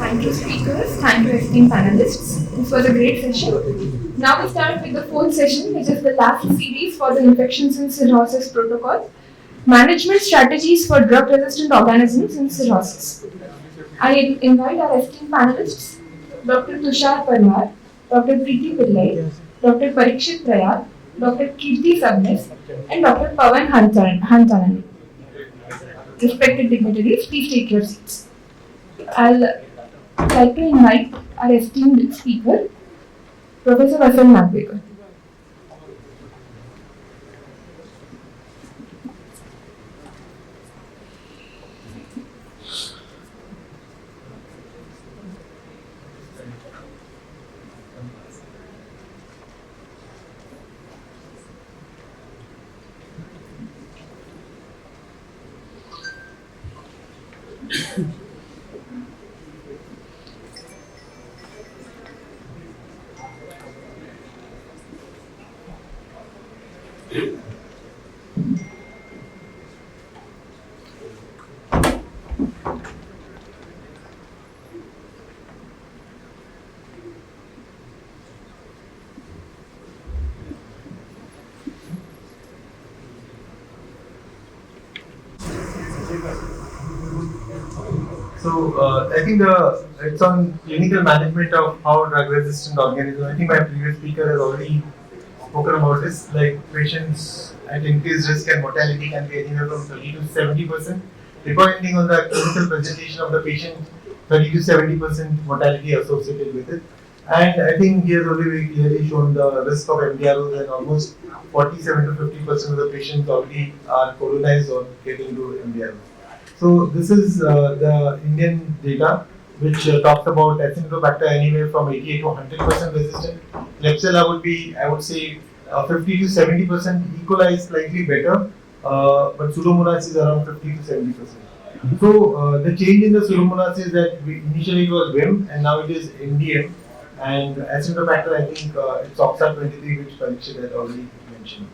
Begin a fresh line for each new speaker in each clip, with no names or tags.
Thank you speakers, thank you esteemed panelists. This was a great session. Now we start with the fourth session, which is the last series for the infections and cirrhosis protocol. Management strategies for drug-resistant organisms in cirrhosis. I invite our esteemed panelists, Dr. Tushar Parmar, Dr. Preeti Pillai, Dr. Parikshit Prayag, Dr. Kirti Sabnis, and Dr. Pawan Hantanani. Respected dignitaries, please take your seats. I'll like to invite our esteemed speaker, Professor Vasan Nagvekar.
So I think it's on clinical management of how drug-resistant organisms. I think my previous speaker has already spoken about this. Like patients at increased risk and mortality can be anywhere from 30 to 70%, depending on the clinical presentation of the patient. 30 to 70% mortality associated with it. And I think he has already clearly shown the risk of MDROs, and almost 47 to 50% of the patients already are colonized or getting to MDROs. So this is the Indian data, which talks about Acinetobacter anywhere from 88 to 100% resistant. Klebsiella would be, I would say, 50 to 70%. E. coli is slightly better, but Pseudomonas is around 50 to 70%. So the change in the Pseudomonas is that initially it was Vim and now it is MDM. And Acinetobacter, I think it's OXA23, which Parikshit had already mentioned.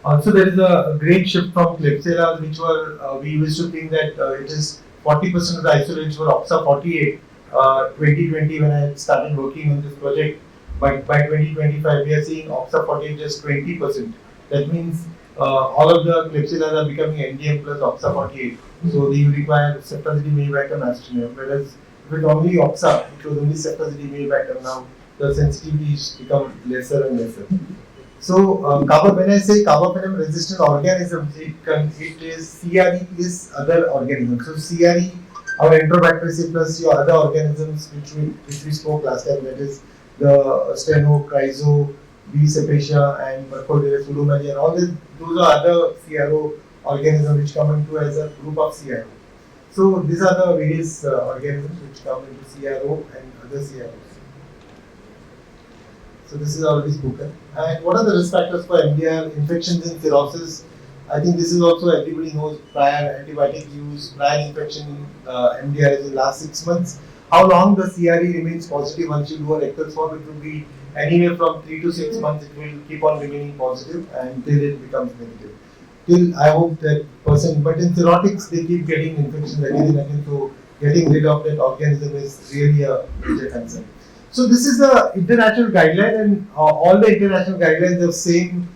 Also, there is a great shift from Klebsiella, which were we used to think that it is 40% of the isolates were OXA48. 2020, when I started working on this project, but by 2025 we are seeing OXA48 just 20%. That means all of the Klebsiella are becoming NDM plus OXA48. So you require ceftazidime, avibactam, astronam. Whereas if it's only OXA, it was only ceftazidime, avibactam. Now the sensitivity has become lesser and lesser. So, when I say carbapenem resistant organisms, it is CRE is other organisms. So, CRE, our Enterobacteriaceae plus your other organisms which we spoke last time, that is the Steno, Chryso, B. cepacia, and Mercodius, Pseudomelia, and all those are other CRO organisms which come into as a group of CRO. So, these are the various organisms which come into CRO and other CROs. So this is already spoken. And what are the risk factors for MDR infections in cirrhosis? I think this is also everybody knows prior antibiotic use, prior infection in MDR in the last 6 months. How long the CRE remains positive once you do a rectal swab? It will be anywhere from 3 to 6 months. It will keep on remaining positive until it becomes negative. Till I hope that person, but in cirrhotics they keep getting infections again and again. So getting rid of that organism is really a major concern. So this is the international guideline, and all the international guidelines have same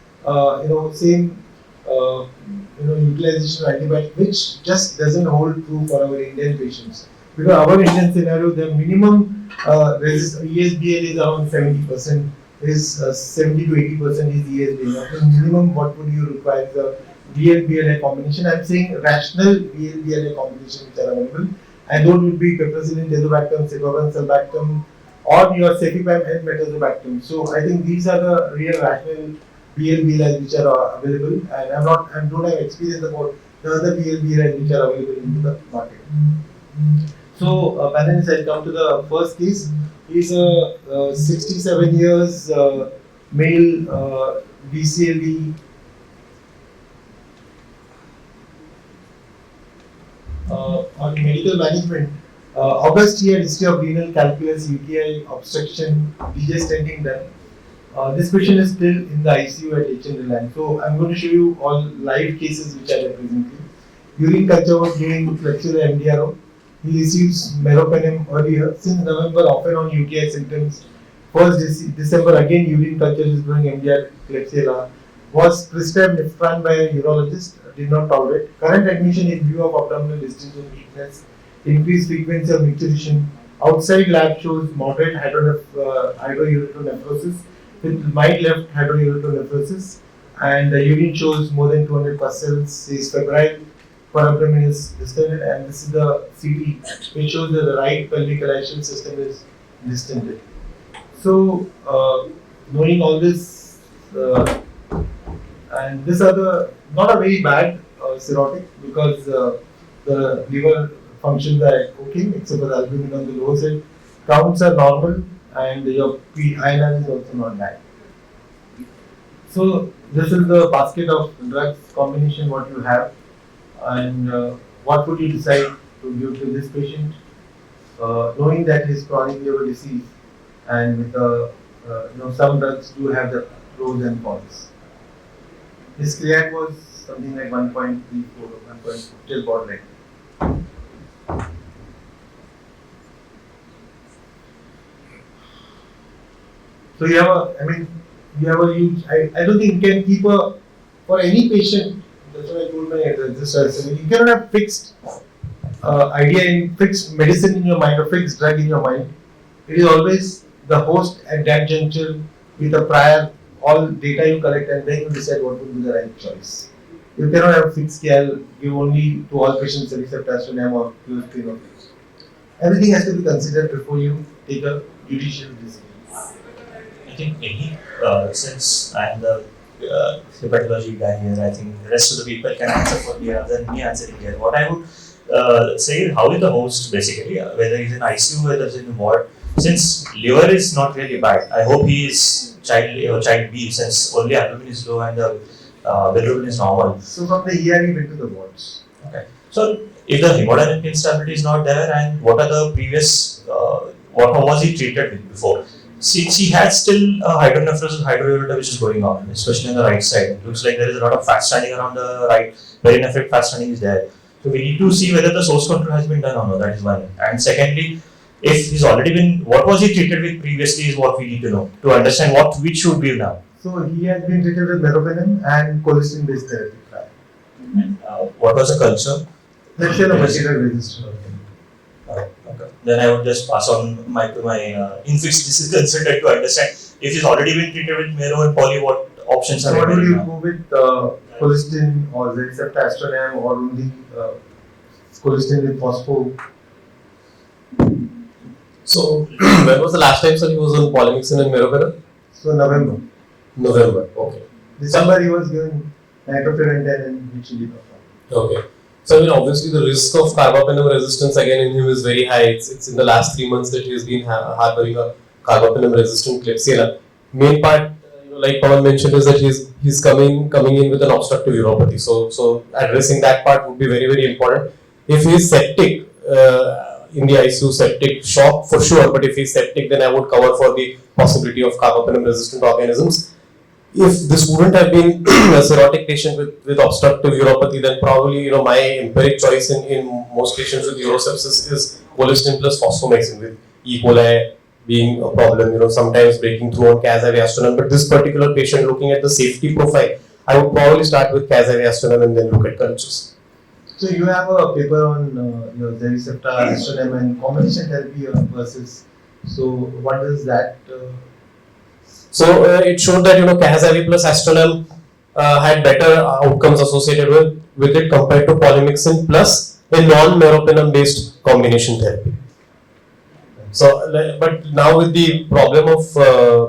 utilization of antibiotic, which just doesn't hold true for our Indian patients. Because our Indian scenario, the minimum ESBL is around 70%, is 70 to 80% is ESBL. So minimum, what would you require the VL-BLA combination? I'm saying rational VL-BLA combination which are available, and those would be piperacillin, tazobactam, citalopram, sulbactam, or your cefepime and metazobactam. So I think these are the real rational BLBLs which are available, and I don't have experience about the other BLBLs which are available in the market. So parents, I come to the first case. He's a 67 years male BCLD on medical management. August, he had history of renal calculus, UTI, obstruction, DJ stenting done. This patient is still in the ICU at Reliance. So I'm going to show you all live cases which are there presently. Urine culture was giving Klebsiella MDRO. He receives meropenem earlier. Since November, often on UTI symptoms. First December, again urine culture is doing MDR Klebsiella. Was prescribed Nifran by a urologist, did not tolerate. Current admission in view of abdominal distension, weakness, increased frequency of micturition. Outside lab shows moderate hydrouretonephrosis with mild left hydrouretonephrosis, and the urine shows more than 200 pus. He is febrile, per abdomen is distended, and this is the CT which shows that the right pelvic axial system is distended. So, knowing all this, and these are the not a very bad cirrhotic because the liver functions are okay except for the albumin on the lower side. Counts are normal, and your INR is also not bad. So this is the basket of drugs combination what you have, and what would you decide to give to this patient, knowing that his chronic liver disease and with some drugs do have the pros and cons. His creat was something like 1.34 or 1.4, just borderline. So you have a huge. I don't think you can keep for any patient. That's what I told my registrars. You cannot have fixed idea in fixed medicine in your mind or fixed drug in your mind. It is always the host at that juncture with a prior all data you collect and then you decide what would be the right choice. You cannot have fixed scale, give only to all patients except Astronam or QSP. Everything has to be considered before you take a judicial decision.
I think since I'm the hepatology guy here, I think the rest of the people can answer for me rather than me answering here. What I would say, how is the host basically, whether he's in ICU, whether he's in ward. Since liver is not really bad, I hope he is child B, since only albumin is low and the bilirubin is normal.
So from the ER he went to the wards.
Okay. So if the hemodynamic instability is not there, and what are the previous, what was he treated with before? Since he has still hydronephrosis, hydroureter which is going on, especially on the right side. It looks like there is a lot of fat standing around the right, perinephric fat standing is there. So we need to see whether the source control has been done or not, that is one. And secondly, if he's already been, what was he treated with previously is what we need to know to understand which should be now.
So he has been treated with meropenem and colistin based therapy.
What was the culture?
Let's say the bacterial resistant.
Okay. Then I would just pass on to my infectious disease consultant to understand if he's already been treated with mero and poly, what options are
available. So what would you
now?
go with colistin or Zerceptastronam or only colistin with phospho?
So when was the last time sir he was on polymyxin and meropenem?
So November.
November. Okay.
December he was given nitrofurantoin and which he did not.
Okay. So obviously the risk of carbapenem resistance again in him is very high. It's in the last 3 months that he has been harboring a carbapenem resistant Klebsiella. Main part, like Pawan mentioned, is that he's coming in with an obstructive uropathy. So addressing that part would be very, very important. If he is septic, in the ICU, septic shock for sure, but if he's septic, then I would cover for the possibility of carbapenem resistant organisms. If this wouldn't have been a cirrhotic patient with obstructive uropathy, then probably my empiric choice in most patients with urosepsis is colistin plus fosfomycin, with E. coli being a problem, sometimes breaking through on Cas-Aviastonem. But this particular patient, looking at the safety profile, I would probably start with Cas-Aviastonem and then look at cultures.
So you have a paper on your Zercepta, Astronam and combination therapy versus. So what is that?
So it showed that Cas-Avi plus Astronam had better outcomes associated with it compared to polymyxin plus a non-meropenem based combination therapy. So, but now with the problem of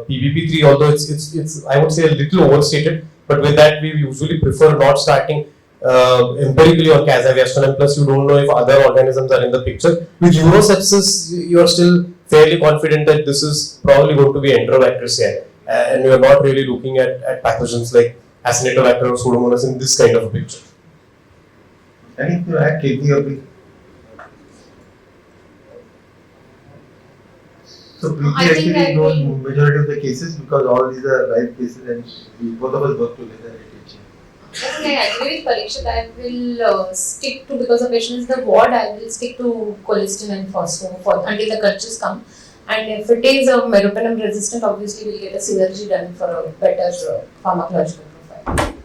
PBP3, although it's I would say a little overstated, but with that we usually prefer not starting empirically on Cas-Aviastonem plus. You don't know if other organisms are in the picture. With urosepsis, you are still fairly confident that this is probably going to be Enterobacteriaceae, and you are not really looking at pathogens like Acinetobacter or Pseudomonas in this kind of a picture.
Anything to add, KP? So Preeti actually knows majority of the cases because all these are live cases and both of us work together at HA.
I think I agree with Parikshit. I will stick to, because the patient is the ward, I will stick to colistin and phospho until the cultures come. And if it is a meropenem resistant, obviously we'll get a synergy done for a better pharmacological profile.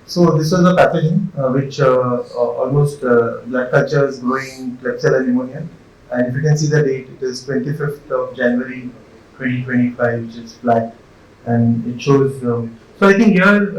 So this was a pathogen which almost blood culture is growing Klebsiella pneumoniae, and if you can see the date, it is 25th of January 2025, which is flat, and it shows. So I think here,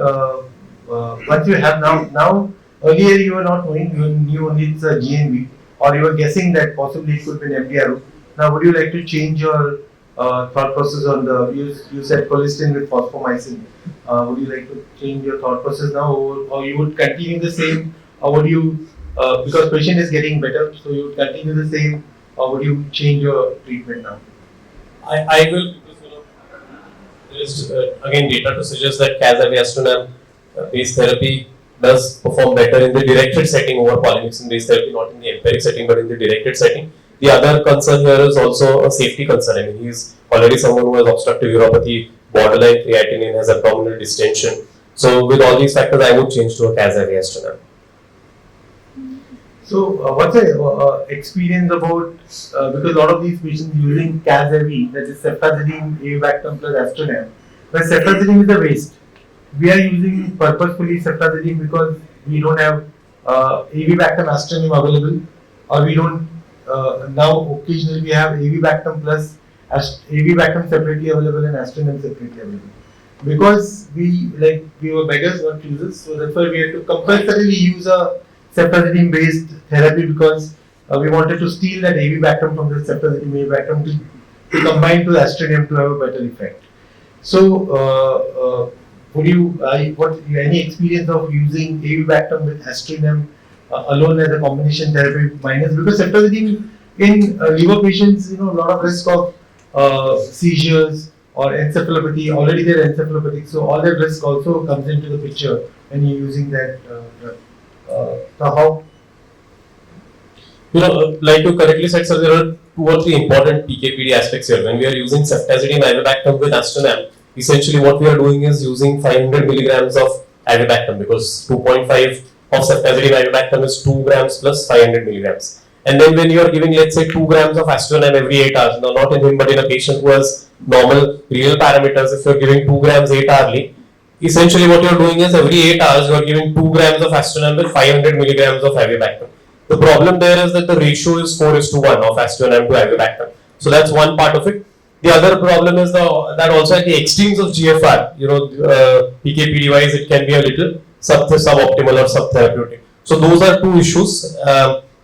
what you have now, earlier you were not knowing, you knew only it's a GNV, or you were guessing that possibly it could be an MDRO. Now, would you like to change your thought process on the, you said colistin with phosphomycin. Would you like to change your thought process now, or you would continue the same, or would you, because patient is getting better, so you would continue the same, or would you change your treatment now?
I will, because there is again data to suggest that Cas-Aviastinib based therapy does perform better in the directed setting over polymyxin based therapy, not in the empiric setting but in the directed setting. The other concern here is also a safety concern. I mean, he is already someone who has obstructive uropathy, borderline creatinine, has abdominal distension. So with all these factors, I would change to a Cas-Aviastinib.
So, what's the experience about, because a lot of these patients using Cas-Avi, that is ceftazidime, avibactam plus astronam, but ceftazidime is a waste. We are using purposefully ceftazidime because we don't have avibactam astronam available, or we don't, now occasionally we have avibactam plus avibactam separately available and astronam separately available. Because we were beggars, not choosers, so that's why we had to compulsorily use a ceftazidime based therapy, because we wanted to steal that avibactam from the ceftazidime avibactam to combine to the astronam to have a better effect. So, would you, any experience of using avibactam with astronam alone as a combination therapy minus, because ceftazidime in liver patients, a lot of risk of seizures or encephalopathy, already they're encephalopathic, so all that risk also comes into the picture when you're using that drug. How?
Like you correctly said, sir, there are 2 or 3 important PK/PD aspects here. When we are using ceftazidime avibactam with astronam, essentially what we are doing is using 500 milligrams of avibactam, because 2.5 of ceftazidime avibactam is 2 grams plus 500 milligrams. And then when you are giving, let's say, 2 grams of astronam every 8 hours, now not in him but in a patient who has normal renal parameters, if you are giving 2 grams 8 hourly, essentially what you are doing is every 8 hours you are giving 2 grams of astronam with 500 milligrams of avibactam. The problem there is that the ratio is 4:1 of astronam to avibactam. So that's one part of it. The other problem is that also at the extremes of GFR, PK/PD wise, it can be a little suboptimal or subtherapeutic. So those are 2 issues.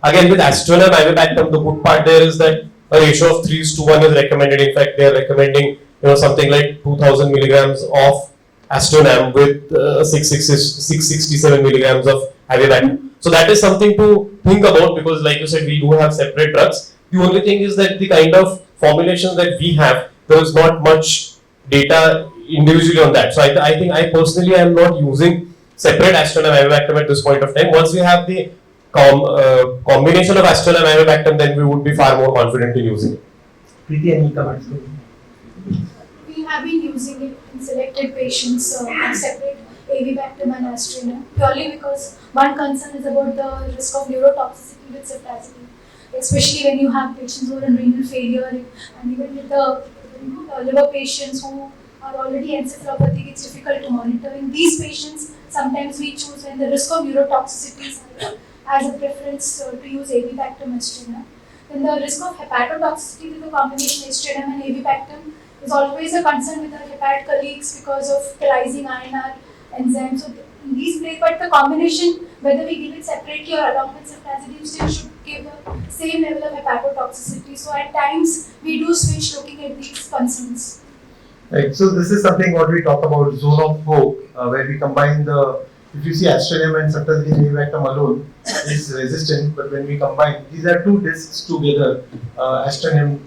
Again, with astronam avibactam, the good part there is that a ratio of 3:1 is recommended. In fact, they are recommending something like 2000 milligrams of astronam with 667 milligrams of avibactam. So that is something to think about, because like you said, we do have separate drugs. The only thing is that the kind of formulations that we have, there is not much data individually on that. So I think I personally am not using separate astronam avibactam at this point of time. Once we have the combination of astronam avibactam, then we would be far more confident in using it.
Preeti, any comments?
We have been using it in selected patients separate avibactam and astronam, purely because one concern is about the risk of neurotoxicity with ceftazidime, especially when you have patients who are in renal failure, and even with the liver patients who are already encephalopathic, it's difficult to monitor. In these patients, sometimes we choose, when the risk of neurotoxicity as a preference to use avibactam astronam. Then the risk of hepatotoxicity with the combination astronam and avibactam is always a concern with our hepat colleagues because of the rising INR enzyme. So in these places, but the combination, whether we give it separately or along with ceftazidime, still should give the same level of hepatotoxicity. So at times we do switch looking at these concerns.
Right. So this is something what we talk about zone of hope, where we combine the. If you see astronam and ceftazidime avibactam alone is resistant, but when we combine, these are 2 discs together, astronam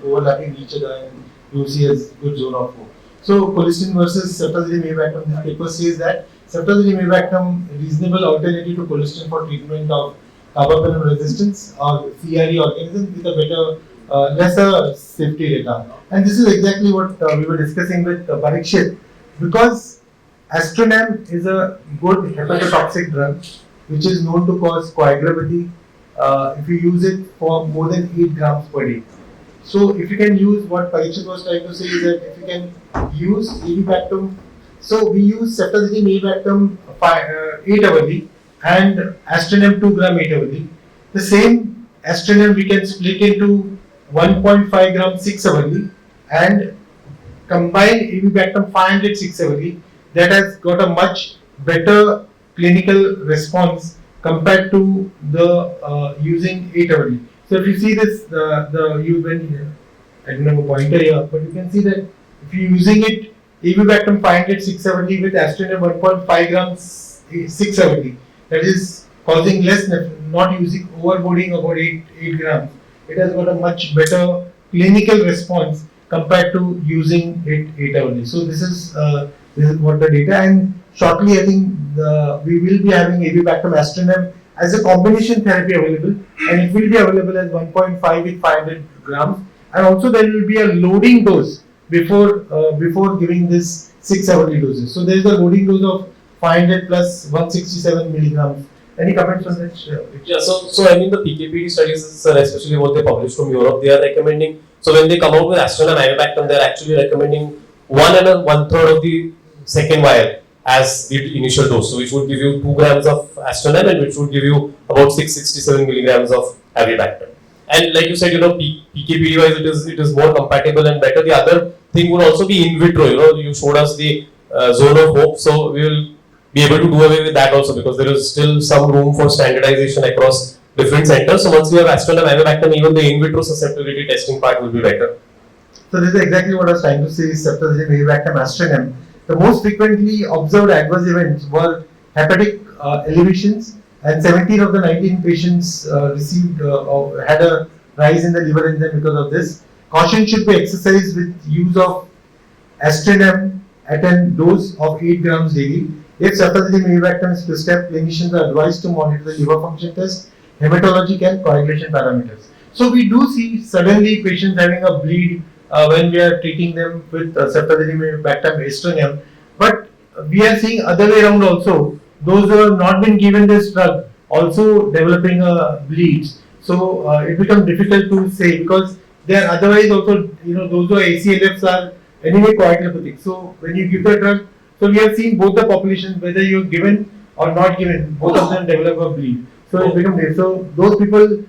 overlapping each other, and you see a good zone of hope. So colistin versus ceftazidime avibactam, this paper says that ceftazidime avibactam reasonable alternative to colistin for treatment of carbapenem resistance or CRE organisms with a better, lesser safety data. And this is exactly what we were discussing with Parikshit, because Astronam is a good hepatotoxic drug which is known to cause coagulopathy if you use it for more than 8 grams per day. So if you can use, what Parikshit was trying to say is that if you can use avibactam, so we use ceftazidime avibactam 8 hourly and Astronam 2 gram 8 hourly. The same Astronam we can split into 1.5 gram 6 hourly and combine avibactam 500 6 hourly. That has got a much better clinical response compared to the using 8 hourly. So if you see this, I don't have a pointer here, but you can see that if you're using it, avibactam 500 670 with Astronam 1.5 grams 670, that is causing less, not using overboarding about 8 grams. It has got a much better clinical response compared to using it 8 hourly. So this is what the data, and shortly I think we will be having avibactam Astronam as a combination therapy available, and it will be available as 1.5 with 500 grams, and also there will be a loading dose before giving this 6 hourly doses. So there is a loading dose of 500 plus 167 milligrams. Any comments on that?
Yeah, so I mean the PKPD studies, especially what they published from Europe, they are recommending. So when they come out with Astronam avibactam, they are actually recommending 1.3 of the second vial as the initial dose, so which would give you 2 grams of Astronam and which would give you about 667 milligrams of avibactam. And like you said, PKPD wise, it is more compatible and better. The other thing would also be in vitro. You showed us the zone of hope, so we will be able to do away with that also, because there is still some room for standardization across different centers. So once we have Astronam avibactam, even the in vitro susceptibility testing part will be better.
So this is exactly what I was trying to say. Ceftazidime avibactam Astronam. The most frequently observed adverse events were hepatic elevations, and 17 of the 19 patients had a rise in the liver enzyme because of this. Caution should be exercised with use of Astronam at a dose of 8 grams daily. If ceftazidime avibactam is prescribed, clinicians are advised to monitor the liver function test, hematologic and coagulation parameters. So we do see suddenly patients having a bleed when we are treating them with ceftazidime avibactam Astronam, but we are seeing other way around also. Those who have not been given this drug also developing bleeds. So it becomes difficult to say, because they are otherwise also, those who are ACLFs are anyway coagulopathic. So when you give the drug, so we have seen both the populations, whether you are given or not given, both of them develop a bleed. So it becomes, so those people.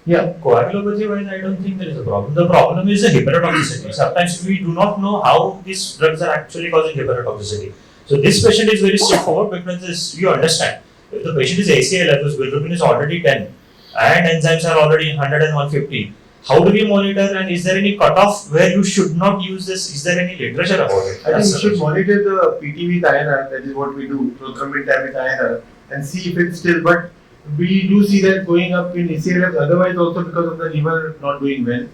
Yeah.
Coagulopathy wise, I don't think there is a problem. The problem is the hepatotoxicity. Sometimes we do not know how these drugs are actually causing hepatotoxicity. So this patient is very straightforward, because you understand, if the patient is ACLF, whose bilirubin is already 10 and enzymes are already 100 and 150, how do we monitor, and is there any cutoff where you should not use this? Is there any literature about it?
I think we should monitor the PT with INR, that is what we do, prothrombin time with INR, and see if it's still, but we do see that going up in ACLF, otherwise also because of the liver not doing well.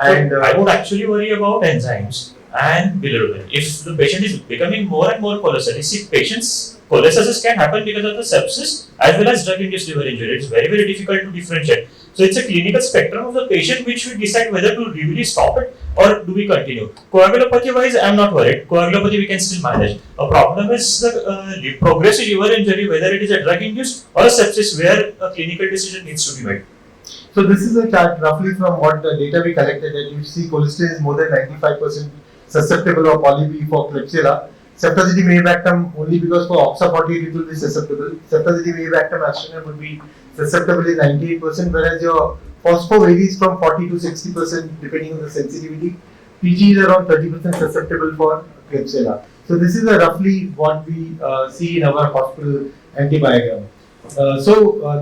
And
I would actually worry about enzymes and bilirubin. If the patient is becoming more and more cholestatic, see, patients' cholestasis can happen because of the sepsis as well as drug-induced liver injury. It's very, very difficult to differentiate. So it's a clinical spectrum of the patient which we decide whether to really stop it or do we continue. Coagulopathy wise, I am not worried. Coagulopathy we can still manage. A problem is the progressive liver injury, whether it is a drug-induced or a sepsis, where a clinical decision needs to be made.
so this is a chart roughly from what the data we collected, that you see cholesterol is more than 95% susceptible or poly-B for Klebsiella. Ceftazidime avibactam only because for OXA48 it will be susceptible. Ceftazidime avibactam Astronam would be susceptible in 98%, whereas your phospho varies from 40 to 60% depending on the sensitivity. PG is around 30% susceptible for Klebsiella. So this is roughly what we see in our hospital antibiogram.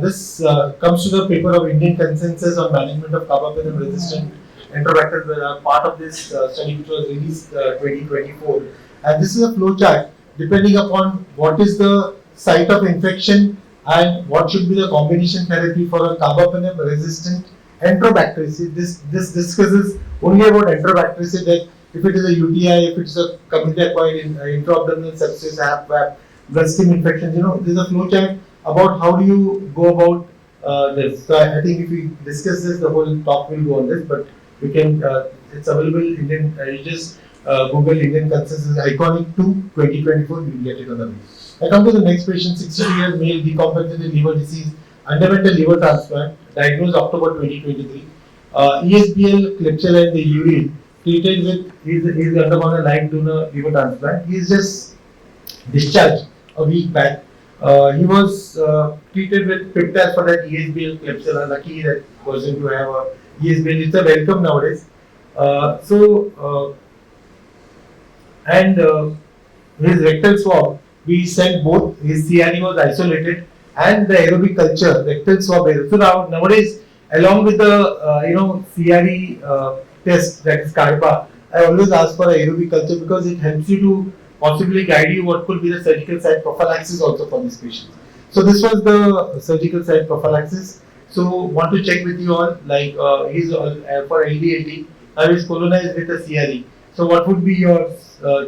This comes to the paper of Indian Consensus on Management of Carbapenem Resistant Enterobacter, where part of this study which was released 2024. And this is a flow chart depending upon what is the site of infection and what should be the combination therapy for a carbapenem resistant enterobactericid. This discusses only about enterobactericid, that if it is a UTI, if it's a community acquired intra-abdominal sepsis, APASL, bloodstream infections, there's a flow chart about how do you go about this. So I think if we discuss this, the whole talk will go on this, but we can, it's available, you just Google Indian consensus iconic 2 2024, you will get it on the way. I come to the next patient, 62 years male, decompensated liver disease, underwent a liver transplant, diagnosed October 2023. ESBL, Klebsiella in the urine, treated with, he's undergone a live donor liver transplant. He is just discharged a week back. He was treated with peptides for that ESBL, Klebsiella. Lucky that person to have a ESBL. It's a welcome nowadays. And his rectal swab, we sent both. His CRE was isolated and the aerobic culture, rectal swab. So nowadays, along with the CRE test, that is CARPA, I always ask for aerobic culture because it helps you to possibly guide you what could be the surgical site prophylaxis also for this patient. So this was the surgical site prophylaxis. So want to check with you all, like he's for LDLT, now he's colonized with a CRE. So what would be your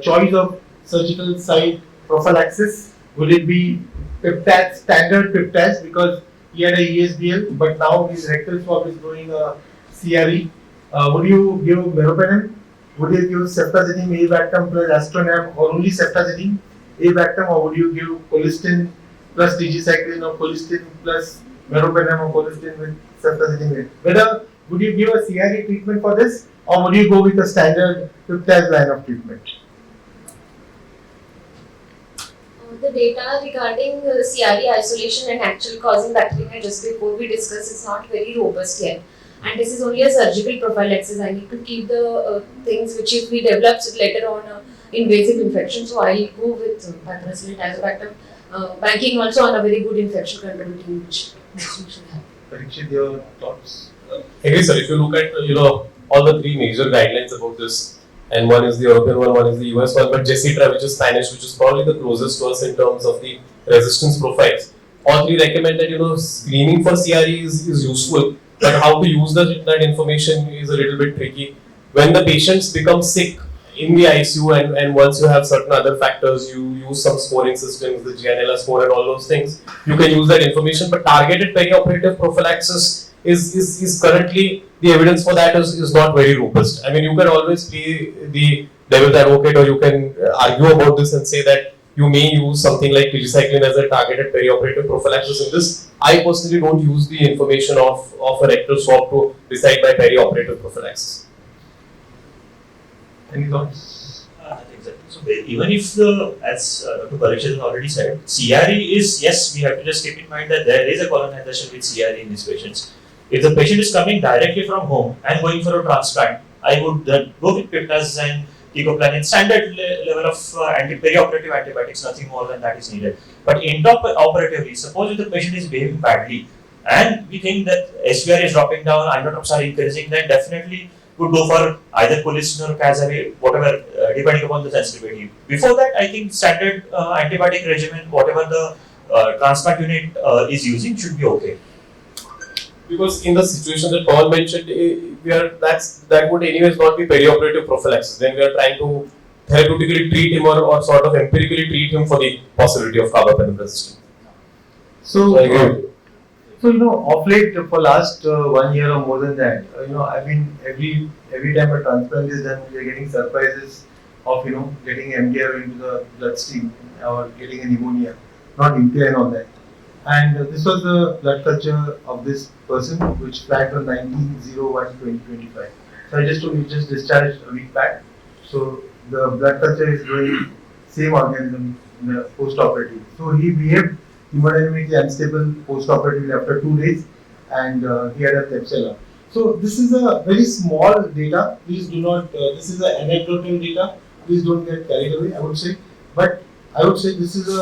choice of surgical site prophylaxis? Would it be peptides, standard peptides, because he had a ESBL, but now his rectal swab is going a CRE? Would you give meropenem? Would you give ceftazidime, avibactam plus astronam, or only ceftazidime, avibactam, or would you give colistin plus tigecycline, or colistin plus meropenem, or colistin with ceftazidime? Whether would you give a CRE treatment for this, or would you go with a standard peptide line of treatment?
The data regarding CRE isolation and actual causing bacteremia just before we discussed is not very robust yet. And this is only a surgical prophylaxis. I need to keep the things which if we develop later on invasive infection. So I'll go with pathocillin tazobactam, banking also on a very good infection control team which we should have.
Parikshit, your thoughts?
Agree, sir. If you look at all the three major guidelines about this, and one is the European one is the US one, but Gesitra, which is Spanish, which is probably the closest to us in terms of the resistance profiles. All three recommend that screening for CRE is useful, but how to use that information is a little bit tricky. When the patients become sick in the ICU and once you have certain other factors, you use some scoring systems, the Gianella score and all those things, you can use that information, but targeted perioperative prophylaxis is currently, the evidence for that is not very robust. I mean, you can always play the devil's advocate, or you can argue about this and say that you may use something like tigecycline as a targeted perioperative prophylaxis in this. I personally don't use the information of a rectal swab to decide by perioperative prophylaxis.
Any thoughts?
Exactly. So even if as Dr. Parikshit has already said, CRE is, yes, we have to just keep in mind that there is a colonization with CRE in these patients. If the patient is coming directly from home and going for a transplant, I would then go with peptides and teicoplanin, standard level of perioperative antibiotics, nothing more than that is needed. But intraoperatively, suppose if the patient is behaving badly and we think that SVR is dropping down, isotopes are increasing, then definitely would go for either colistin or Casare, whatever, depending upon the sensitivity. Before that, I think standard antibiotic regimen, whatever the transplant unit is using, should be okay.
Because in the situation that Paul mentioned, that would anyways not be perioperative prophylaxis. Then we are trying to therapeutically treat him or sort of empirically treat him for the possibility of carbapenem resistance.
So of late for last 1 year or more than that, I mean every time a transplant is done, we are getting surprises of getting MDR into the bloodstream or getting a pneumonia, not UTI and all that. And this was the blood culture of this person, which flagged on 19/01/2025. So I just discharged a week back. So the blood culture is going same organism in the post-operative. So he behaved hemodynamically unstable post-operatively after 2 days, and he had a Klebsiella. So this is a very small data. Please do not. This is a anecdotal data. Please don't get carried away. I would say, but I would say this is a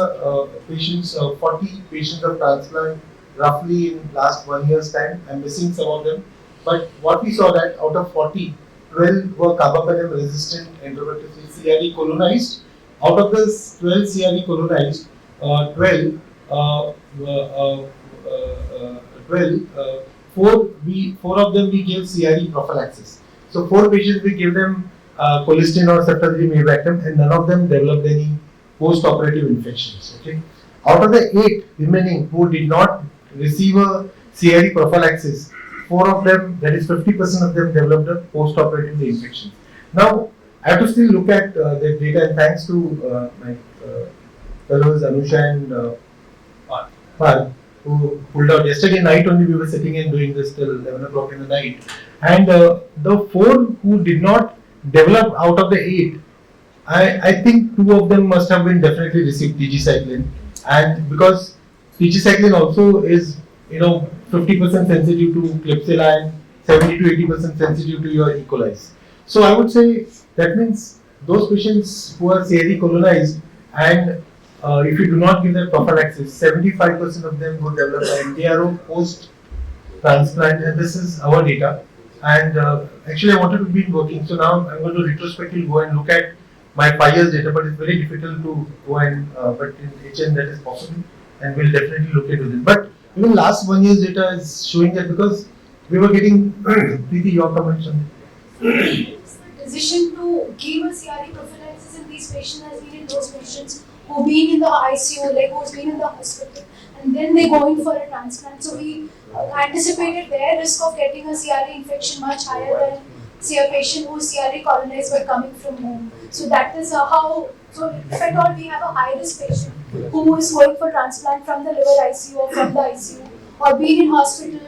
40 patients of transplant roughly in last 1 year's time. I'm missing some of them, but what we saw that out of 40, 12 were carbapenem resistant enterohepatic CRE colonized. Out of this 12 CRE colonized, 12, 4 of them we gave CRE prophylaxis. So 4 patients we gave them colistin or ceftazidime avibactam, and none of them developed any post-operative infections. Okay. Out of the 8 remaining who did not receive a CRE prophylaxis, 4 of them, that is 50% of them, developed a post-operative infection. Now, I have to still look at the data, and thanks to my fellows Anusha and Parth, who pulled out yesterday night only. We were sitting and doing this till 11 o'clock in the night, and the 4 who did not develop out of the 8, I think 2 of them must have been definitely received TG cyclin, and because TG cyclin also is 50% sensitive to Klebsiella and 70 to 80% sensitive to your E. coli. So I would say that means those patients who are CRE colonized and if you do not give them prophylaxis, 75% of them would develop MDRO post transplant, and this is our data. And actually, I wanted to be working, so now I'm going to retrospectively go and look at my 5 years data, but it's very difficult to go and but in HN that is possible, and we'll definitely look into this. But even last 1 year's data is showing that because we were getting Preeti, your comments on
The decision to give a CRE prophylaxis in these patients has been in those patients who've been in the ICU, like who's been in the hospital, and then they go in for a transplant. So we anticipated their risk of getting a CRE infection much higher than, say, a patient who is CRE colonized but coming from home. So that is how. So if at all we have a high risk patient who is going for transplant from the liver ICU or from the ICU, or been in hospital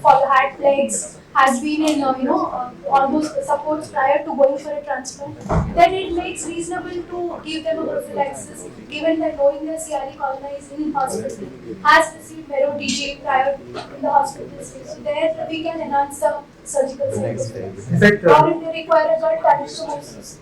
for had plagues, has been in all those supports prior to going for a transplant, then it makes reasonable to give them a prophylaxis, given that knowing the CRE colonized in hospital has received Mero TG prior in the hospital stay. So there we can enhance the surgical service.
in fact,
Or if they require a gut tracheostomy.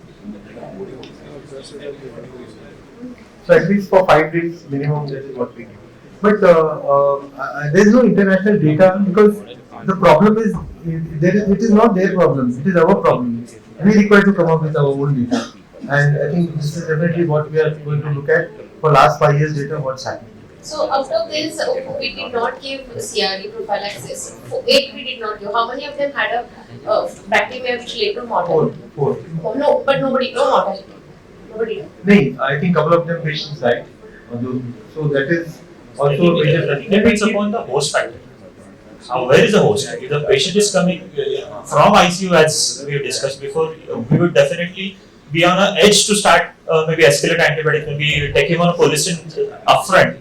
so at least for 5 days minimum, that is what we give. But there is no international data because the problem is it is not their problem, it is our problem. We require to come up with our own data, and I think this is definitely what we are going to look at for last 5 years data. What's happening?
So out of this, we did not give CRE prophylaxis. 8 we did not give. How many of them had a bacteria which led to mortality?
4.
Oh, no, but no mortality. Nobody.
No, I think couple of them patients died. So that is also a major
it depends upon the host factor. Where is the host? If the patient is coming from ICU, as we discussed before, we would definitely be on an edge to start maybe escalate antibiotic, maybe take him on colistin upfront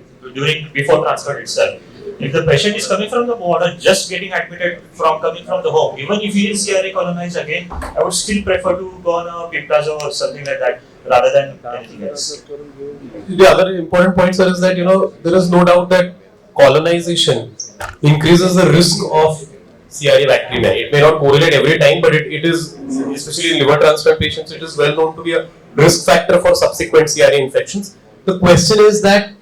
before transplant itself. If the patient is coming from the border, just getting admitted coming from the home, even if he is CRA colonized again, I would still prefer to go on a piptazo or something like that rather than anything else.
The other important point, sir, is that there is no doubt that colonization increases the risk of CRE bacteremia. It may not correlate every time, but it is, especially in liver transplant patients, it is well known to be a risk factor for subsequent CRE infections. The question is that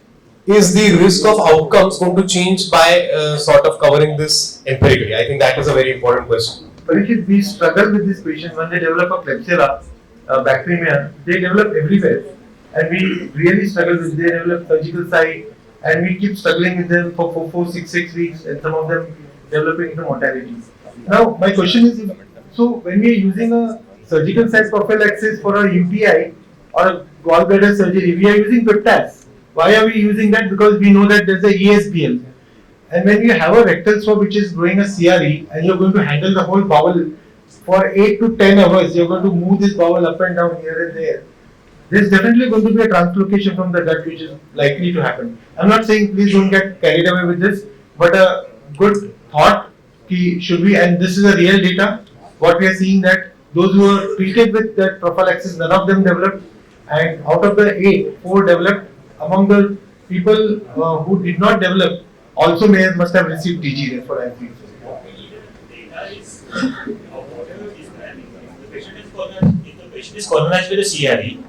is the risk of outcomes going to change by sort of covering this empirically? I think that is a very important question.
But if we struggle with this patient when they develop a Klebsiella bacteremia, they develop everywhere, and we really struggle with. They develop surgical site, and we keep struggling with them for 6 weeks, and some of them developing into mortality. Now, my question is, so when we are using a surgical site prophylaxis for a UTI or a gallbladder surgery, we are using peptides. Why are we using that? Because we know that there is a ESBL. And when you have a rectal swab which is growing a CRE and you're going to handle the whole bowel for 8 to 10 hours, you're going to move this bowel up and down here and there. There's definitely going to be a translocation from the gut which is likely to happen. I'm not saying please don't get carried away with this, but a good thought should be, and this is a real data, what we are seeing that those who are treated with that prophylaxis, none of them developed, and out of the 8, 4 developed. Among the people who did not develop also must have received TG. That's what I feel.
If the patient is colonized with a CRE,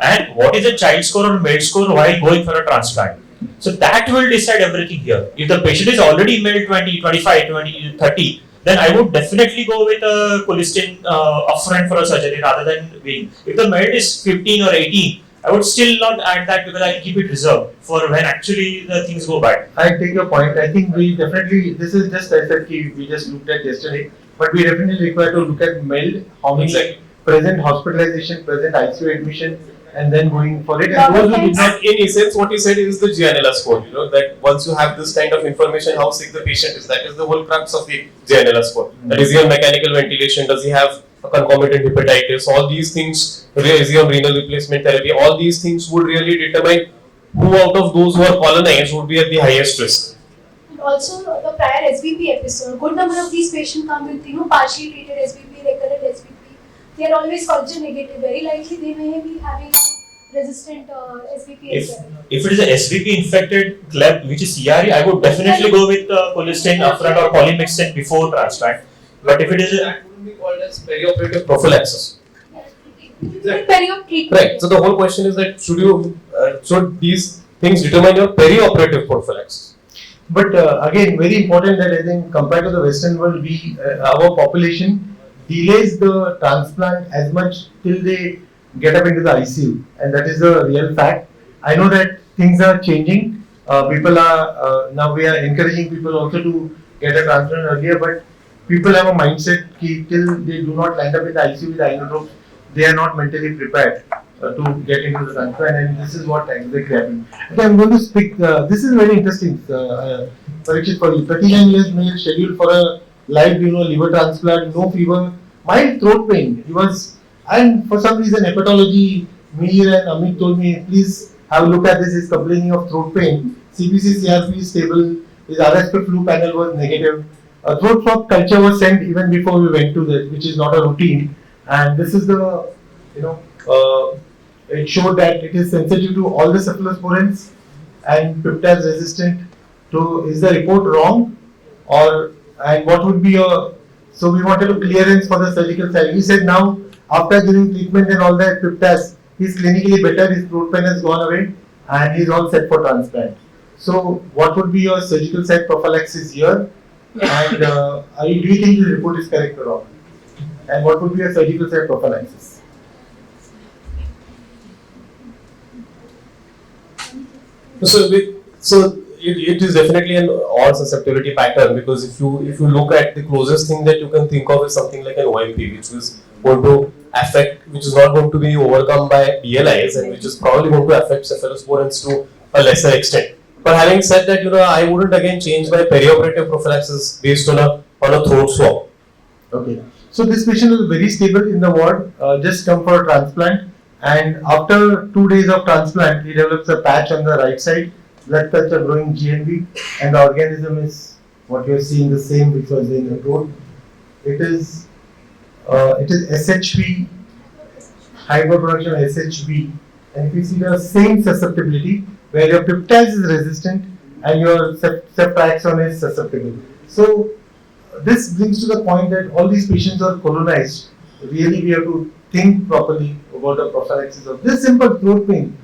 and what is the child score or MELD score while going for a transplant? So that will decide everything here. If the patient is already MELD 20, 25, 20, 30, then I would definitely go with a colistin upfront for a surgery rather than waiting. If the MELD is 15 or 18, I would still not add that because I keep it reserved for when actually the things go bad.
I take your point. I think we definitely, this is just I said we just looked at yesterday, but we definitely require to look at MELD, how many present hospitalization, present ICU admission, and then going for it. And those who did not,
in essence, what he said is the Gianella score. That once you have this kind of information, how sick the patient is, that is the whole crux of the Gianella score. That is your mechanical ventilation. Does he have concomitant hepatitis, all these things, renal replacement therapy, all these things would really determine who out of those who are colonized would be at the highest risk.
And also the prior SBP episode, good number of these patients come with partially treated SBP, recurrent SBP. They are always culture negative. Very likely they may be having a resistant SBP as well.
If it is a SVP infected CLEP, which is CRE, I would definitely go with colistin upfront or polymyxin before transplant. But if it is a
That wouldn't be called as perioperative prophylaxis.
Periop treatment.
Right. So the whole question is that should these things determine your perioperative prophylaxis?
But again, very important that I think compared to the Western world, our population delays the transplant as much till they get up into the ICU, and that is a real fact. I know that things are changing. People are now we are encouraging people also to get a transplant earlier, but people have a mindset that till they do not land up in the ICU with inotropes, they are not mentally prepared to get into the transplant, and this is what exactly happened. Okay, I'm going to speak. This is very interesting, Parikshit, for you. 39 years male scheduled for a live liver transplant, no fever, mild throat pain. He was, and for some reason, hepatology. Mir and Amit told me, please have a look at this. He's complaining of throat pain. CBC CRP is stable. His RSP flu panel was negative. A throat swab culture was sent even before we went to that, which is not a routine. And this is the, it showed that it is sensitive to all the cephalosporins and peptides resistant to. Is the report wrong, or and what would be a? So we wanted a clearance for the surgical side. He said now after giving treatment and all that peptides, he's clinically better. His throat pain has gone away, and he's all set for transplant. So what would be your surgical site prophylaxis here? And do you think the report is correct or wrong? And what would be a surgical site prophylaxis?
So it is definitely an odd susceptibility pattern, because if you look at the closest thing that you can think of is something like an OMP, which is going to affect, which is not going to be overcome by BLIs, and which is probably going to affect cephalosporins to a lesser extent. But having said that, I wouldn't again change my perioperative prophylaxis based on a throat swab.
Okay. So this patient was very stable in the ward, just come for a transplant, and after 2 days of transplant, he develops a patch on the right side, blood culture growing GNV, and the organism is what you are seeing, the same which was in the throat. It is SHV, hyperproduction of SHV, and if you see the same susceptibility where your peptide is resistant and your ceftriaxone is susceptible. So this brings to the point that all these patients are colonized. Really, we have to think properly about the prophylaxis of this simple throat pain.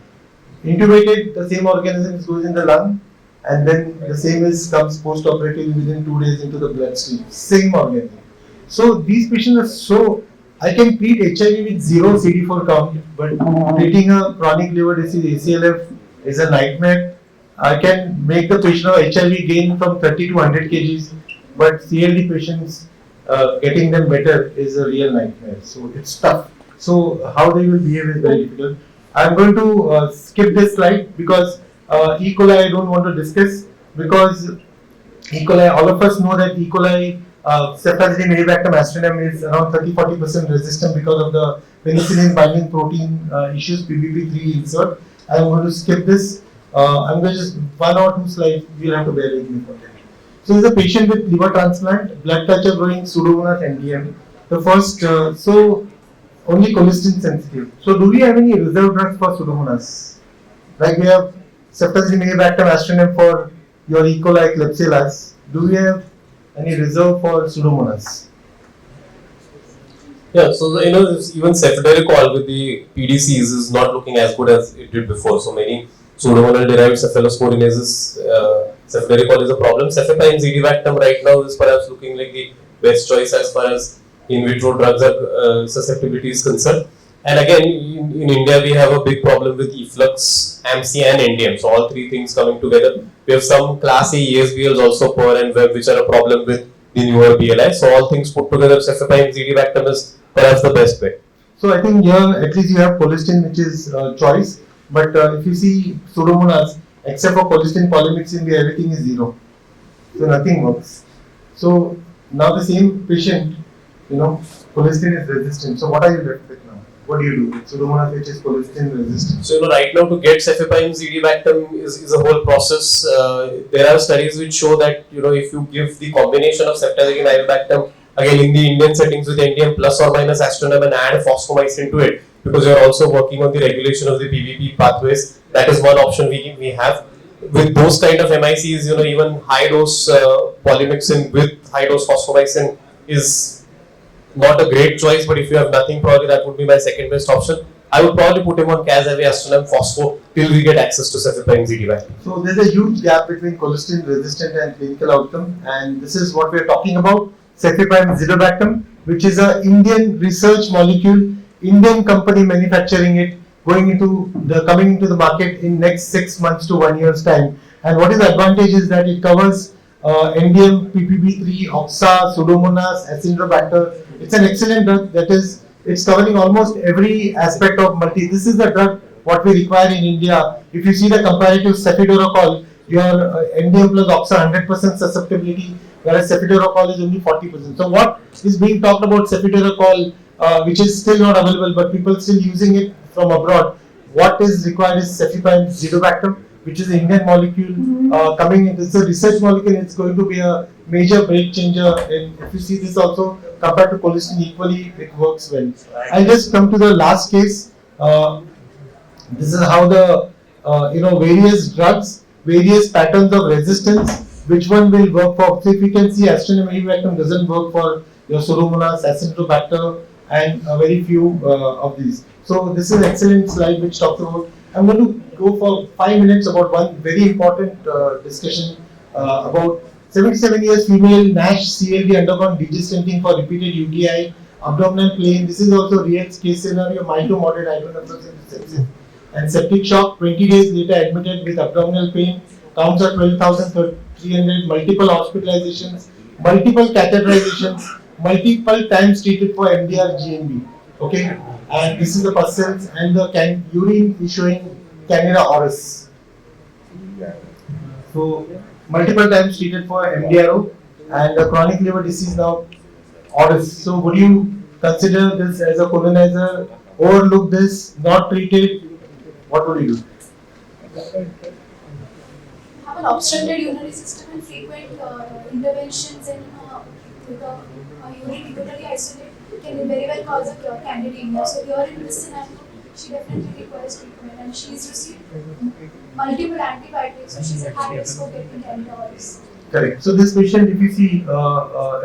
Intubated, the same organism goes in the lung, and then the same comes post-operatively within 2 days into the bloodstream. Same organism. So these patients are so. I can treat HIV with 0 CD4 count, but treating a chronic liver disease ACLF is a nightmare. I can make the patient of HIV gain from 30 to 100 kgs, but CLD patients getting them better is a real nightmare. So it's tough. So how they will behave is very difficult. I'm going to skip this slide because E. coli I don't want to discuss, because E. coli, all of us know that E. coli Cephalosporin Avibacter astrinum is around 30-40% resistant because of the penicillin binding protein issues, PBP3 insert. I'm going to skip this. I'm going to just 1 or 2 slides. You'll have to bear with me for that. So, this is a patient with liver transplant, blood culture growing Pseudomonas NDM. The first, so only colistin sensitive. So, do we have any reserve drugs for Pseudomonas? Like we have Cephalosporin Avibacter astrinum for your E. coli Klebsiellas. Do we have any reserve for Pseudomonas?
Yeah, so even cephalosporin with the PDCs is not looking as good as it did before. So many pseudomonal derived cephalosporinases, cephalosporin is a problem. Cefepime zidivactam right now is perhaps looking like the best choice as far as in vitro drugs are susceptibility is concerned. And again, in India we have a big problem with efflux, M.I.C.E and NDM. So all three things coming together. We have some class A ESBLs also per and web, which are a problem with the newer BLI. So all things put together, cefepime zidivactam is perhaps the best way.
So I think here at least you have colistin, which is choice. But if you see Pseudomonas, except for colistin polymyxin, everything is 0. So nothing works. So now the same patient, colistin is resistant. So what are you left with now? What do you do with Pseudomonas which is colistin resistant?
So right now to get cefepime zidibactam is a whole process. There are studies which show that if you give the combination of ceftazidime and avibactam again in the Indian settings with NTM plus or minus astronam and add fosfomycin to it, because you are also working on the regulation of the PVP pathways. That is one option we have. With those kind of M.I.C.Es, even high dose polymyxin with high dose fosfomycin is not a great choice, but if you have nothing, probably that would be my second best option. I would probably put him on Cas-Avi-Astronam Phospho till we get access to cefepime zidibactam.
So there's a huge gap between colistin resistant and clinical outcome, and this is what we are talking about. Cefepime zidibactam, which is an Indian research molecule, Indian company manufacturing it, coming into the market in next 6 months to 1 year's time. And what is the advantage is that it covers NDM, PPB3, Oxa, Pseudomonas, Acinetobacter. It's an excellent drug. It's covering almost every aspect of multi. This is the drug what we require in India. If you see the comparative cefiderocol, your NDM plus Oxa 100% susceptibility, whereas cefiderocol is only 40%. So what is being talked about cefiderocol, which is still not available, but people still using it from abroad. What is required is cefepime zidibactam, which is an Indian molecule coming in. It's a research molecule. It's going to be a major break changer. And if you see this also compared to colistin, equally it works well. I'll just come to the last case. This is how the various drugs, various patterns of resistance, which one will work for. So if you can see, astronam avibactam doesn't work for your Pseudomonas, Acinetobacter, and very few of these. So this is an excellent slide which talks about. I'm going to go for 5 minutes about one very important discussion about 77 years female NASH CLD undergone degestenting for repeated UTI, abdominal pain. This is also real case scenario, mild to moderate hydronephrosis sepsis and septic shock. 20 days later admitted with abdominal pain. Counts are 12,300. Multiple hospitalizations, multiple catheterizations, multiple times treated for MDR GNB. Okay, and this is the pus cells, and the urine is showing Candida auris. So multiple times treated for MDRO and chronic liver disease now auris. So would you consider this as a colonizer? Overlook this, not treated? What would you do?
Have an obstructed urinary system and frequent interventions in with a urine totally isolate can very well cause a candidemia. So here in this scenario, she definitely requires treatment, and she's received multiple antibiotics, so she's at high risk of getting candida auris.
Correct. So this patient, if you see,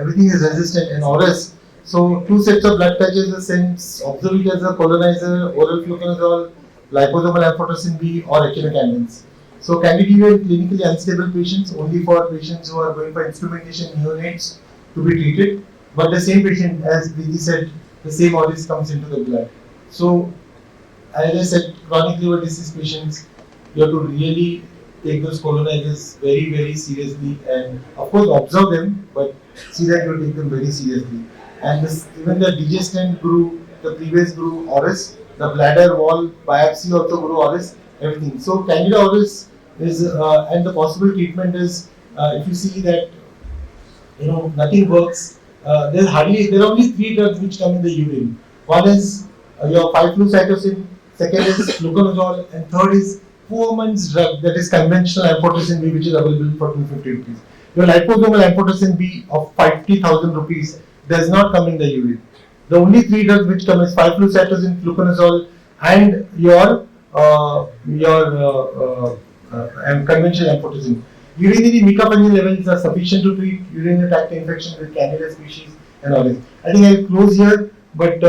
everything is resistant in auris. So 2 sets of blood cultures are sent, observe it as a colonizer, oral fluconazole, liposomal amphotericin B, or echinocandins. So candidemia in clinically unstable patients, only for patients who are going for instrumentation neonates to be treated. But the same patient, as Preeti said, the same auris comes into the blood. So, as I said, chronic liver disease patients, you have to really take those colonizers very, very seriously, and of course observe them, but see that you take them very seriously. And even the digestant grew, the previous grew auris, the bladder wall biopsy also grew auris, everything. So Candida auris is, and the possible treatment is, if you see that nothing works. There are only 3 drugs which come in the urine. One is your 5-flucytosine, second is fluconazole, and third is Fuhrman's drug, that is conventional amphotericin B, which is available for 250 rupees. Your liposomal amphotericin B of 50,000 rupees does not come in the urine. The only 3 drugs which come is 5-flucytosine, fluconazole, and your conventional amphotericin. Urinary micafungin levels are sufficient to treat urinary tract infection with Candida species and auris. I think I'll close here, but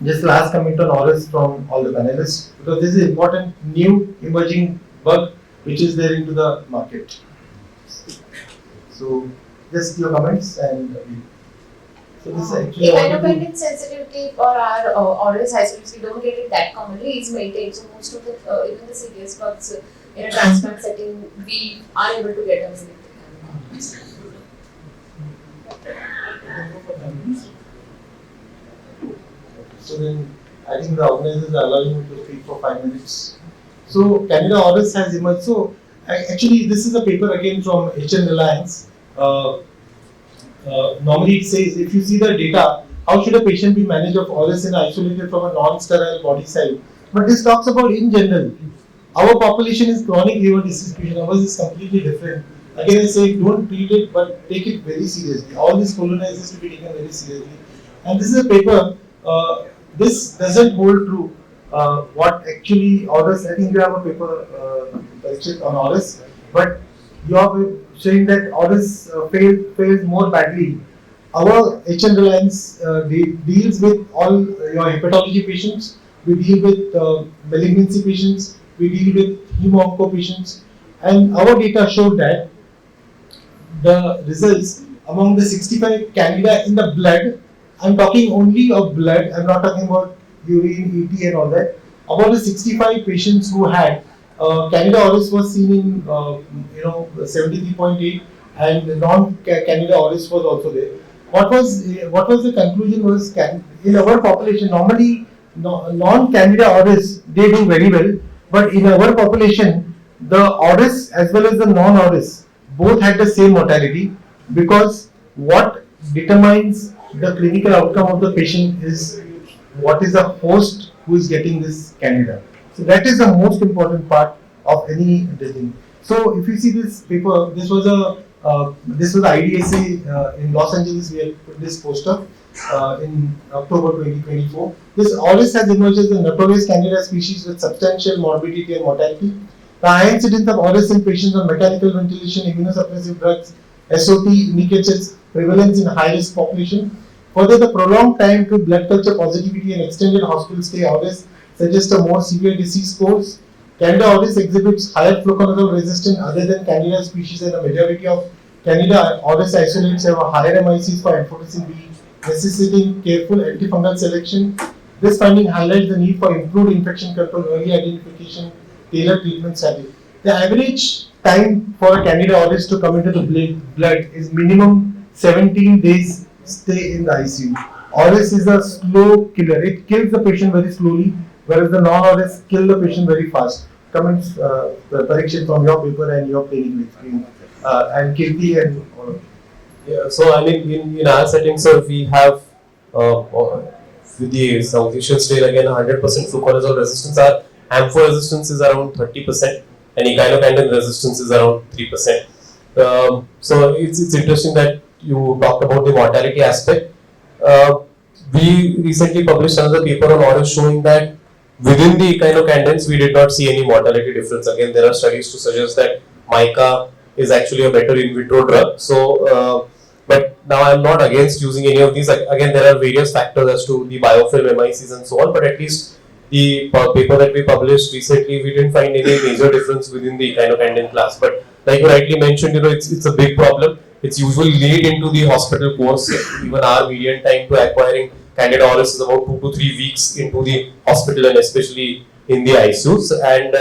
just last comment on auris from all the panelists, because this is important new emerging bug which is there into the market. So just your comments, and so this is actually
Immunodependent sensitivity for our auris isolates, we don't get it that commonly, is maintained. So most of the even the serious bugs in a transplant setting, we are able to get them.
So then I think the organizers are allowing me to speak for 5 minutes. So Candida auris has emerged. So actually this is a paper again from HN Reliance. normally it says if you see the data, how should a patient be managed of ORS and isolated from a non-sterile body side? But this talks about in general. Our population is chronic liver disease patient. Ours is completely different. Again, I say don't treat it, but take it very seriously. All these colonizers to be taken very seriously. And this is a paper. This doesn't hold true. What actually ORS? I think you have a paper on ORS, but you are saying that ORS fails more badly. Our HN Reliance deals with all your hepatology patients. We deal with malignancy patients. We deal with hemo-onco patients, and our data showed that the results among the 65 candida in the blood, I'm talking only of blood, I'm not talking about urine, ET and all that. About the 65 patients who had candida auris was seen in 73.8 and the non-candida auris was also there. What was the conclusion was in our population normally non-candida auris they do very well, but in our population the auris as well as the non-auris both had the same mortality, because what determines the clinical outcome of the patient is what is the host who is getting this candida. So that is the most important part of any thing. So if you see this paper, this was IDSA in Los Angeles. We had put this poster in October 2024. This always has emerged as a notorious candida species with substantial morbidity and mortality. The high incidence of ORS in patients on mechanical ventilation, immunosuppressive drugs, SOT indicates its prevalence in high-risk population. Further, the prolonged time to blood culture positivity and extended hospital stay ORS suggest a more severe disease course. Candida auris exhibits higher fluconazole resistance other than Candida species, and the majority of Candida auris isolates have a higher M.I.C.E for amphotericin B, necessitating careful antifungal selection. This finding highlights the need for improved infection control, early identification, tailored treatment strategy. The average time for a Candida auris to come into the blood is minimum 17 days stay in the ICU. Auris is a slow killer. It kills the patient very slowly, whereas the non-auris kill the patient very fast. Comments, Parikshit, from your paper and your clinical experience, and Kirti and all of you.
Yeah, so I mean, in our setting, sir, we have with the South Asian strain again 100% fluconazole resistance. Our ampho resistance is around 30%, and echinocandin resistance is around 3%. So it's interesting that you talked about the mortality aspect. We recently published another paper on auris showing that within the echinocandins, we did not see any mortality difference. Again, there are studies to suggest that mica is actually a better in vitro drug. So, but now I'm not against using any of these. Again, there are various factors as to the biofilm, M.I.C.s and so on, but at least the paper that we published recently, we didn't find any major difference within the echinocandin class. But like you rightly mentioned, it's a big problem. It's usually late into the hospital course. Even our median time to acquiring Candida auris is about 2 to 3 weeks into the hospital, and especially in the ICUs. And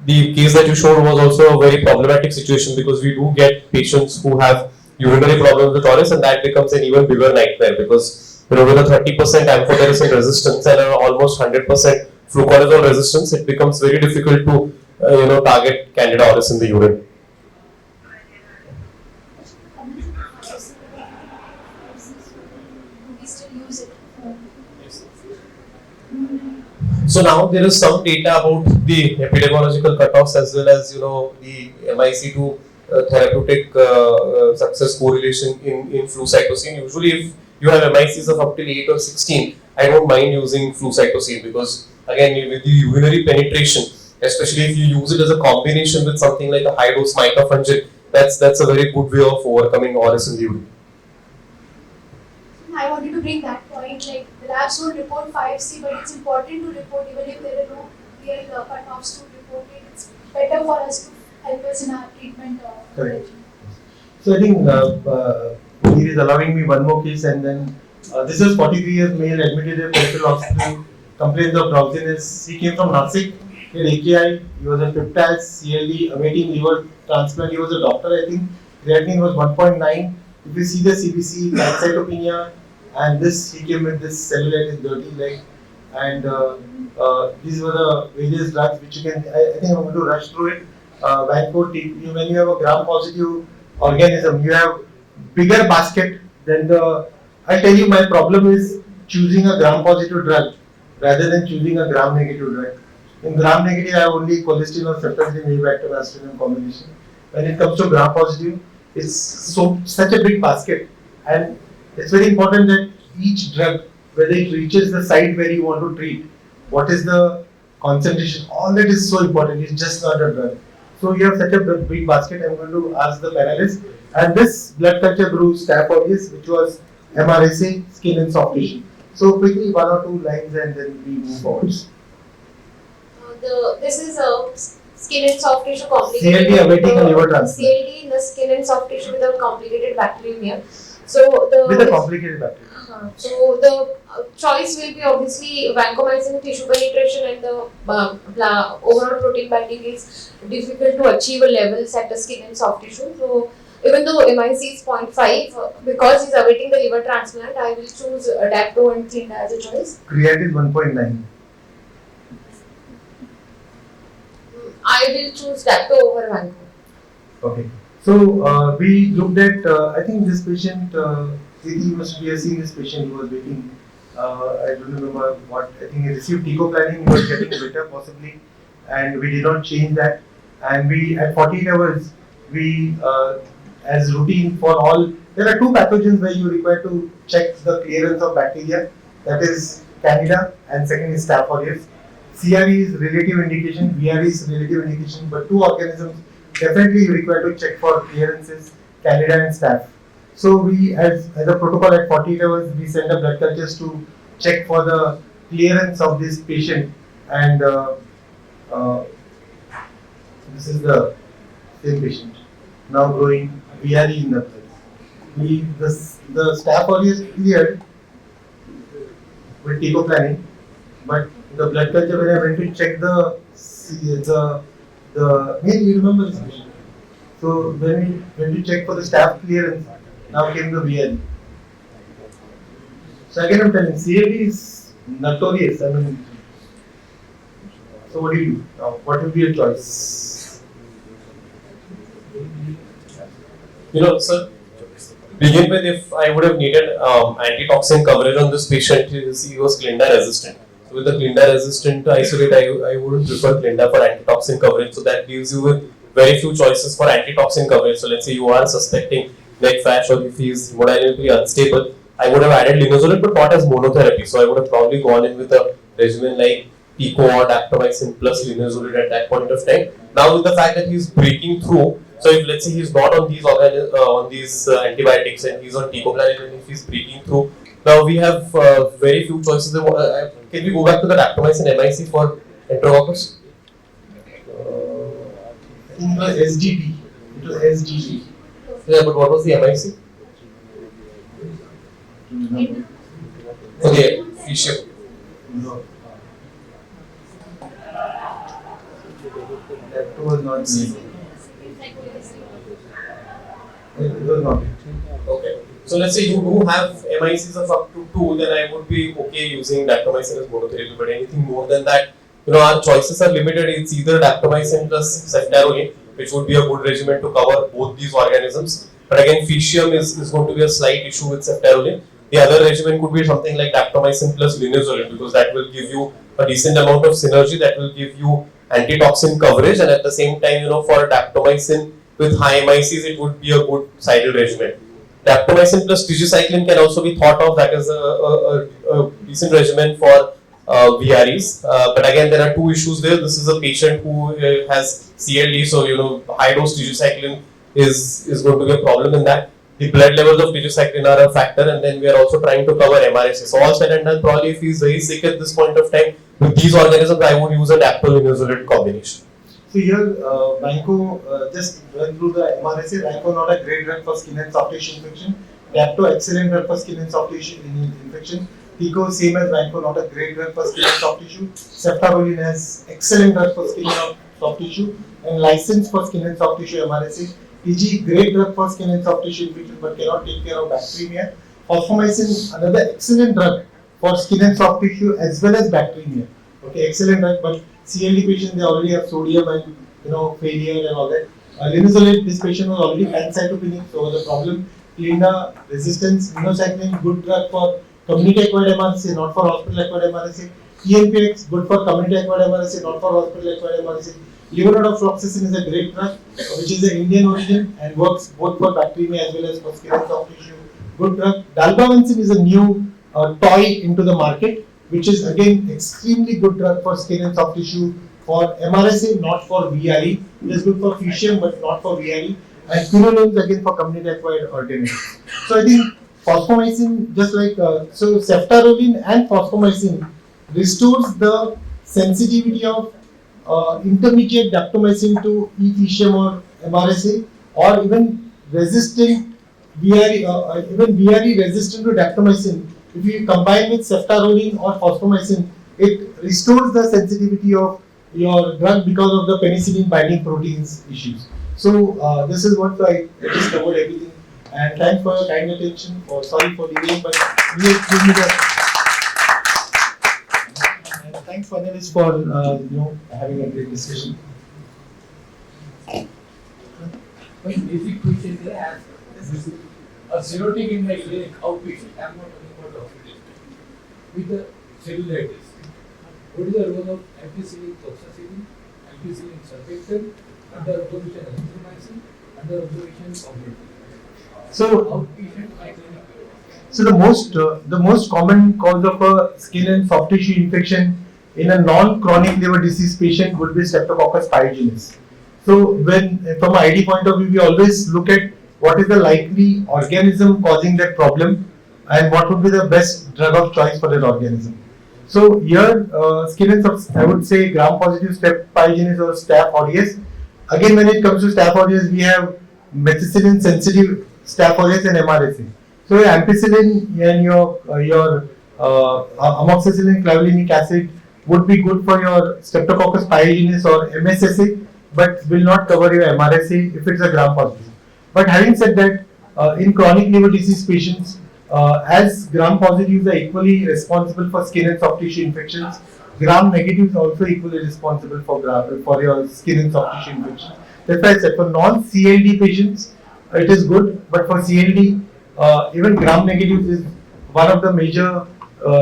the case that you showed was also a very problematic situation, because we do get patients who have urinary problems with auris, and that becomes an even bigger nightmare, because with a 30% amphotericin resistance and almost 100% fluconazole resistance, it becomes very difficult to target Candida auris in the urine. So now there is some data about the epidemiological cutoffs as well as the M.I.C.E to therapeutic success correlation in flucytosine. Usually, if you have M.I.C.Es of up till 8 or 16, I don't mind using flucytosine, because again with the urinary penetration, especially if you use it as a combination with something like a high dose micafungin, that's a very good way of overcoming auris in the urine.
I wanted to bring that point, like the labs won't report 5C, but it's important to report even if there are no real cutoffs to report it. It's better for us to help us in our treatment.
Correct. So I think he is allowing me one more case, and then this is 43 years male admitted in peripheral hospital, complaints of drowsiness. He came from Nasik, he had AKI, he was on peptides, CLD, awaiting liver transplant. He was a doctor, I think. Creatinine was 1.9. If you see the CBC, pancytopenia, and this, he came with this cellulite, dirty leg, and these were the various drugs which you can, I think I'm going to rush through it. Vancomycin, when you have a gram positive organism, you have bigger basket than the. I tell you, my problem is choosing a gram-positive drug rather than choosing a gram-negative drug. In gram-negative, I have only colistin or ceftriaxone avibactam combination. When it comes to gram-positive, it's such a big basket, and it's very important that each drug, whether it reaches the site where you want to treat, what is the concentration, all that is so important. It's just not a drug. So you have such a big basket. I'm going to ask the panelists. And this blood culture grew Staph aureus, which was MRSA, skin and soft tissue. So quickly, one or two lines, and then we move forward.
This is a skin and soft tissue complicated.
CLD awaiting a liver transplant.
CLD in the skin and soft tissue with a complicated bacteremia. So
With a complicated bacteria.
So the choice will be obviously vancomycin tissue penetration, and the overall protein binding is difficult to achieve a levels at the skin and soft tissue. So even though M.I.C.E is 0.5, because he's awaiting the liver transplant, I will choose Dapto and Clinda as a choice.
Creatinine 1.9.
I will choose Dapto over Vanco.
Okay. So we looked at, I think this patient, he must be seeing this patient who was waiting. I don't remember what, I think he received teicoplanin, he was getting better possibly, and we did not change that. And we, at 48 hours, we, as routine for all, there are two pathogens where you require to check the clearance of bacteria, that is Candida, and second is Staph aureus. CRE is relative indication, VRE is relative indication, but two organisms definitely you require to check for clearances, Candida and Staph. So we, as a protocol at 48 hours, we send a blood cultures to check for the clearance of this patient, and this is the same patient now growing VRE in the blood. The Staph aureus cleared with teicoplanin, but the blood culture when I went to check maybe you remember this patient. So when we went to check for the Staph clearance, now came the VRE. So again I'm telling, CLD is notorious. I mean, so what do you do? Now, what will be your choice?
Sir, begin with, if I would have needed antitoxin coverage on this patient, he was Clinda resistant. So with the Clinda resistant isolate, I would prefer Clinda for antitoxin coverage. So that leaves you with very few choices for antitoxin coverage. So let's say you are suspecting neck fash, or if he is hemodynamically unstable, I would have added linezolid, but not as monotherapy. So I would have probably gone in with a regimen like Pico or daptomycin plus linezolid at that point of time. Now with the fact that he's breaking through, so if let's say he's not on these antibiotics and he's on teicoplanin, and if he's breaking through, now we have very few choices. Can we go back to the daptomycin M.I.C.E for enterococcus?
In the SDT, it was SDT.
Yeah, but what was the M.I.C.E? Okay, Fisher.
No. That was not me. It was not.
Okay. So let's say you do have M.I.C.s of up to 2, then I would be okay using daptomycin as monotherapy. But anything more than that, our choices are limited. It's either daptomycin plus ceftaroline, which would be a good regimen to cover both these organisms. But again, Fishium is going to be a slight issue with ceftaroline. The other regimen could be something like daptomycin plus linezolid, because that will give you a decent amount of synergy, that will give you antitoxin coverage, and at the same time, for daptomycin with high M.I.C.s, it would be a good sidle regimen. Daptomycin plus tigecycline can also be thought of, that is a decent regimen for VREs. But again, there are two issues there. This is a patient who has CLD, so high dose tigecycline is going to be a problem in that. The blood levels of tigecycline are a factor, and then we are also trying to cover MRSA. So all said and done, probably if he is very sick at this point of time, with these organisms, I would use a dapto-linezolid combination.
So here, Vanco, just went through the MRSA. Vanco not a great drug for skin and soft tissue infection. Dapto excellent drug for skin and soft tissue infection. Pico same as Vanco, not a great drug for skin and soft tissue. Ceftaroline has excellent drug for skin and soft tissue, and licensed for skin and soft tissue MRSA. TG great drug for skin and soft tissue infection, but cannot take care of bacteremia. Fosfomycin another excellent drug for skin and soft tissue as well as bacteremia. Okay, excellent drug, but CLD patient they already have sodium and failure and all that. Linezolid, this patient was already pancytopenic, so the problem Clinda resistance, minocycline, good drug for community acquired MRSA, not for hospital acquired MRSA. TMPX, good for community acquired MRSA, not for hospital acquired MRSA. Levodopa-fluoxetine is a great drug, which is an Indian origin and works both for bacteremia as well as for skin and soft tissue. Good drug. Dalbavancin is a new toy into the market, which is again extremely good drug for skin and soft tissue for MRSA, not for VRE. It is good for fusion, but not for VRE. And quinolones again for community acquired alternatives. So I think fosfomycin, just like so, ceftaroline and fosfomycin restores the sensitivity of intermediate daptomycin to E. fischum or MRSA, or even resistant VRE, even VRE resistant to daptomycin. If you combine with ceftaroline or fosfomycin, it restores the sensitivity of your drug because of the penicillin binding proteins issues. So this is what I just covered everything. And thanks for your kind attention. Sorry for delaying, but we have given me and thanks panelists for having a great discussion.
One basic question they ask: a cirrhotic in the clinic outpatient, I am not talking about the hospital, with the cellulitis. What is the role of ampicillin, toxicity, ampicillin surfactant, under observation azithromycin, under observation completely?
So
Outpatient my clinic.
So the most common cause of a skin and soft tissue infection in a non-chronic liver disease patient would be Streptococcus pyogenes. So when from an ID point of view, we always look at what is the likely organism causing that problem and what would be the best drug of choice for that organism. So here skin and I would say gram-positive Strep pyogenes or Staph aureus. Again, when it comes to Staph aureus, we have methicillin sensitive Staph aureus and MRSA. So your ampicillin and your amoxicillin clavulanic acid would be good for your Streptococcus pyogenes or MSSA, but will not cover your MRSA if it's a gram positive. But having said that, in chronic liver disease patients, as gram positives are equally responsible for skin and soft tissue infections, gram negatives are also equally responsible for your skin and soft tissue infections. That's why I said for non-CLD patients, it is good, but for CLD, even gram negatives is one of the major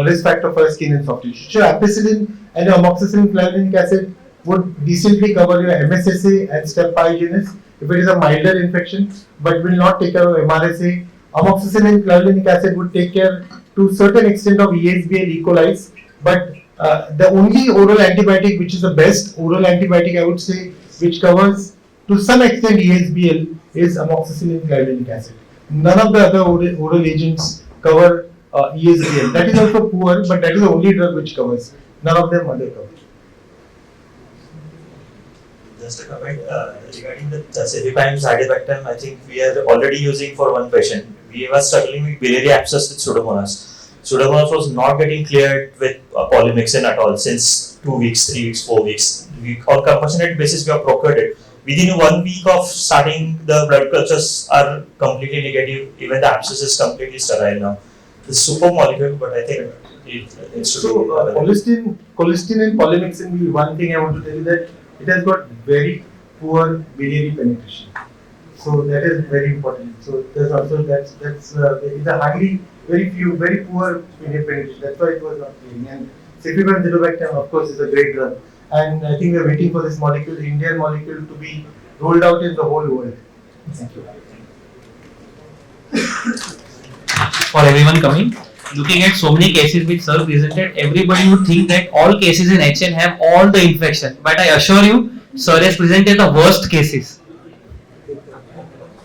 risk factor for skin and soft tissue. So ampicillin and your amoxicillin clavulanic acid would decently cover your MSSA and Strep pyogenes if it is a milder infection, but will not take care of MRSA. Amoxicillin clavulanic acid would take care to certain extent of ESBL, E. coli, but the only oral antibiotic which is the best oral antibiotic I would say, which covers to some extent ESBL, is amoxicillin clavulanic acid. None of the other oral agents cover ESBL. That is also poor, but that is the only drug which covers. None of them other cover.
Just a comment regarding the cefepime Zidibactam. I think we are already using for one patient. We were struggling with biliary abscess with Pseudomonas. Pseudomonas was not getting cleared with polymyxin at all since 2 weeks, 3 weeks, 4 weeks. On compassionate basis, we have procured it. Within 1 week of starting, the blood cultures are completely negative. Even the abscess is completely sterile now. It's super molecule, but I think it should
So
be
colistin and polymyxin will be one thing I want to tell you, that it has got very poor biliary penetration. So that is very important. So there's also that's it's a highly very poor biliary penetration. That's why it was not clearing. And cefepime Zidibactam, of course, is a great drug. And I think we are waiting for this molecule, the Indian molecule, to be rolled out in the whole world. Thank you.
For everyone coming, looking at so many cases which sir presented, everybody would think that all cases in HN have all the infection. But I assure you, sir has presented the worst cases.